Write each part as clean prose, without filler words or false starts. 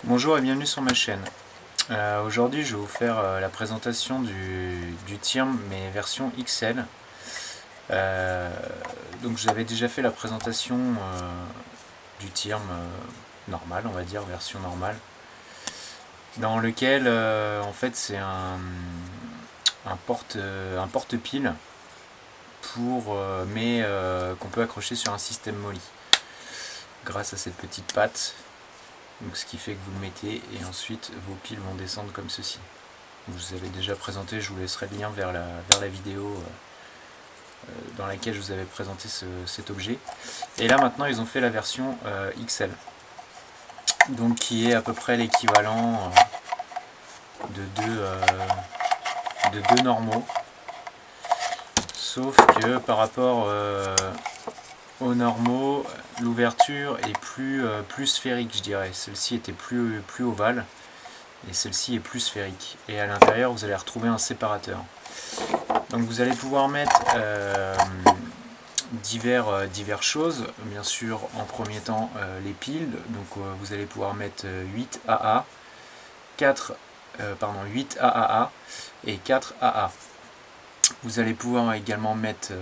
Bonjour et bienvenue sur ma chaîne. Aujourd'hui je vais vous faire la présentation du Tirm mais version XL. Donc j'avais déjà fait la présentation du Tirm normal, on va dire, version normale, dans lequel en fait c'est un porte-pile mais qu'on peut accrocher sur un système Molly grâce à cette petite patte. Donc ce qui fait que vous le mettez et ensuite vos piles vont descendre comme ceci. Je vous avais déjà présenté, je vous laisserai le lien vers la vidéo dans laquelle je vous avais présenté cet objet. Et là maintenant ils ont fait la version XL, donc qui est à peu près l'équivalent de deux normaux, sauf que par rapport aux normaux, l'ouverture est plus sphérique, je dirais. Celle-ci était plus ovale et celle-ci est plus sphérique. Et à l'intérieur, vous allez retrouver un séparateur. Donc vous allez pouvoir mettre diverses choses. Bien sûr, en premier temps, les piles. Donc vous allez pouvoir mettre 8 AA, 8 AAA et 4 AA. Vous allez pouvoir également mettre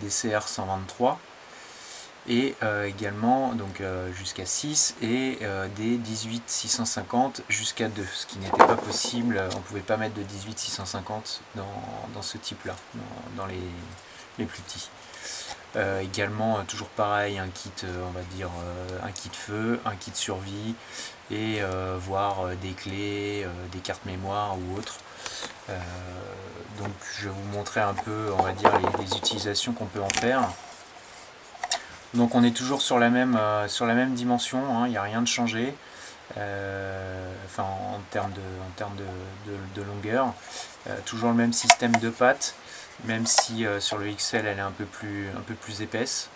des CR123 et également donc jusqu'à 6 et des 18650 jusqu'à 2, ce qui n'était pas possible. On ne pouvait pas mettre de 18650 dans ce type là, dans les plus petits. Également toujours pareil, un kit, on va dire un kit feu, un kit survie et voire des clés, des cartes mémoire ou autres. Donc je vais vous montrer un peu, on va dire, les utilisations qu'on peut en faire. Donc on est toujours sur la même dimension, hein, il n'y a rien de changé, enfin en termes de longueur. Toujours le même système de pattes, même si sur le XL elle est un peu plus épaisse.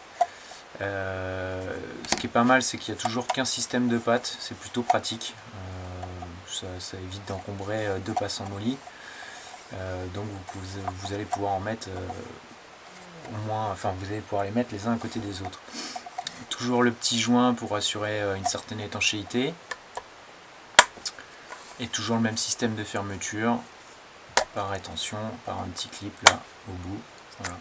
Ce qui est pas mal, c'est qu'il n'y a toujours qu'un système de pattes, c'est plutôt pratique. Ça évite d'encombrer deux passants Molly. Donc vous allez pouvoir en mettre au moins, enfin vous allez pouvoir les mettre les uns à côté des autres. Toujours le petit joint pour assurer une certaine étanchéité. Et toujours le même système de fermeture par rétention, par un petit clip là au bout. Voilà.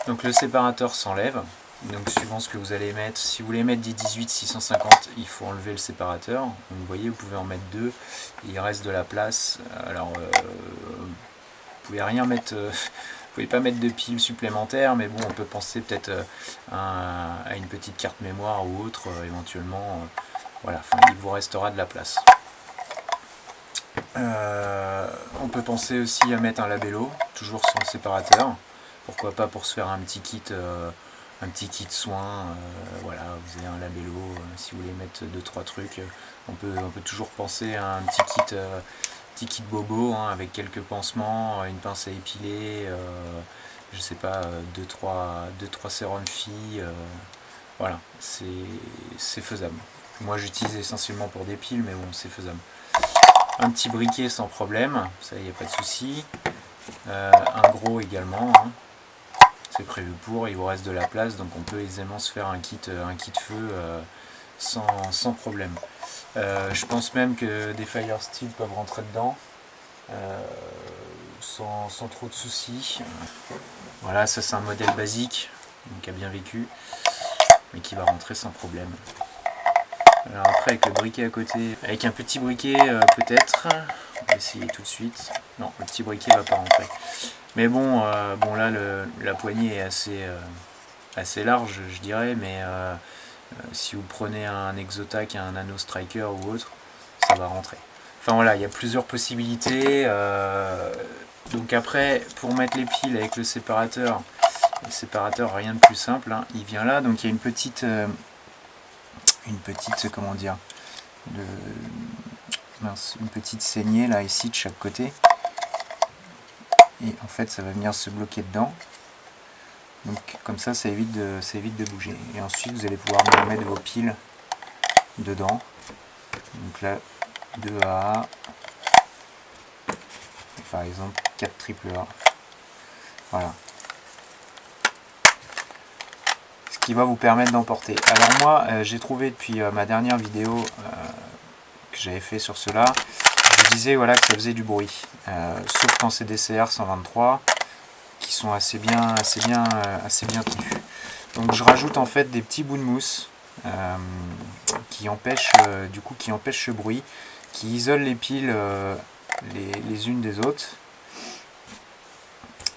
Donc le séparateur s'enlève. Donc suivant ce que vous allez mettre, si vous voulez mettre des 18650, il faut enlever le séparateur. Donc, vous voyez, vous pouvez en mettre deux, il reste de la place. Alors vous pouvez rien mettre, vous pouvez pas mettre de piles supplémentaires, mais bon, on peut penser peut-être à une petite carte mémoire ou autre éventuellement. Voilà, enfin, il vous restera de la place. On peut penser aussi à mettre un labello, toujours sans le séparateur. Pourquoi pas pour se faire un petit kit soin, voilà, vous avez un labello, si vous voulez mettre 2-3 trucs, on peut toujours penser à un petit kit bobo, hein, avec quelques pansements, une pince à épiler, je sais pas, 2-3 sérums filles, voilà, c'est faisable. Moi j'utilise essentiellement pour des piles, mais bon, c'est faisable. Un petit briquet sans problème, ça y a pas de souci. Un gros également, hein. C'est prévu pour, il vous reste de la place, donc on peut aisément se faire un kit feu sans problème. Je pense même que des Fire Steel peuvent rentrer dedans sans trop de soucis. Voilà, ça c'est un modèle basique, donc qui a bien vécu, mais qui va rentrer sans problème. Alors après avec le briquet à côté, avec un petit briquet peut-être, on va essayer tout de suite. Non, le petit briquet va pas rentrer. Mais bon, là la poignée est assez large, je dirais, mais si vous prenez un Exotac, un Nano Striker ou autre, ça va rentrer. Enfin voilà, il y a plusieurs possibilités. Donc après, pour mettre les piles avec le séparateur, rien de plus simple, hein, il vient là, donc il y a une petite comment dire, une petite saignée là ici de chaque côté. Et en fait ça va venir se bloquer dedans, donc comme ça évite de bouger. Et ensuite vous allez pouvoir mettre vos piles dedans, donc là 2 AA, par exemple 4 AAA, voilà, ce qui va vous permettre d'emporter. Alors moi j'ai trouvé depuis ma dernière vidéo que j'avais fait sur cela, je disais voilà, que ça faisait du bruit. Sauf quand c'est des CR 123 qui sont assez bien tenus. Donc je rajoute en fait des petits bouts de mousse qui empêchent ce bruit, qui isolent les piles les unes des autres,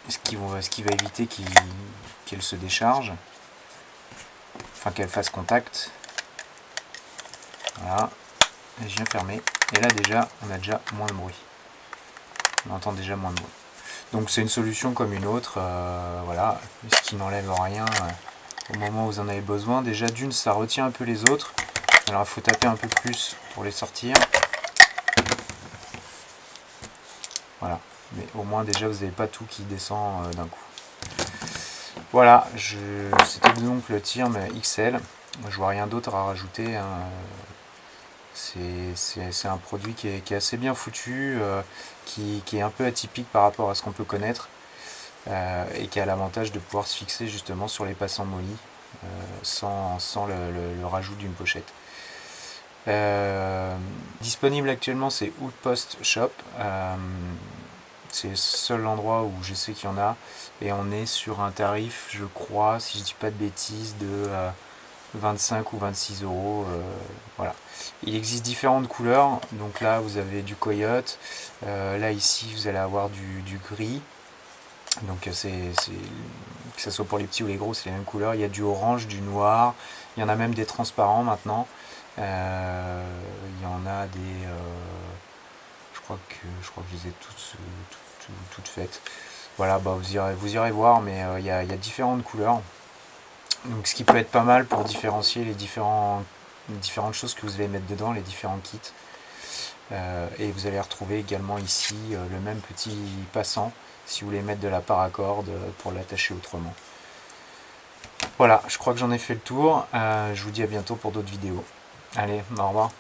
ce qui va éviter qu'elles se déchargent, enfin qu'elles fassent contact. Voilà, et je viens fermer, et là déjà on a déjà moins de bruit, on entend déjà moins de bruit. Donc c'est une solution comme une autre, voilà, ce qui n'enlève rien au moment où vous en avez besoin. Déjà d'une, ça retient un peu les autres, alors il faut taper un peu plus pour les sortir. Voilà, mais au moins déjà vous n'avez pas tout qui descend d'un coup. Voilà, c'était donc le Tirm XL, je vois rien d'autre à rajouter, hein. C'est un produit qui est assez bien foutu, qui est un peu atypique par rapport à ce qu'on peut connaître, et qui a l'avantage de pouvoir se fixer justement sur les passants mollis sans le rajout d'une pochette. Disponible actuellement, c'est Outpost Shop, c'est le seul endroit où je sais qu'il y en a, et on est sur un tarif, je crois, si je dis pas de bêtises, de 25 ou 26 euros. Voilà. Il existe différentes couleurs, donc là vous avez du coyote, là ici vous allez avoir du gris, donc que ce soit pour les petits ou les gros, c'est les mêmes couleurs. Il y a du orange, du noir, il y en a même des transparents maintenant, il y en a des je crois que je les ai toutes faites. Voilà, bah vous irez voir, mais il y a différentes couleurs, donc ce qui peut être pas mal pour différencier les différentes choses que vous allez mettre dedans, les différents kits. Et vous allez retrouver également ici le même petit passant si vous voulez mettre de la paracorde pour l'attacher autrement. Voilà, je crois que j'en ai fait le tour. Je vous dis à bientôt pour d'autres vidéos. Allez, au revoir.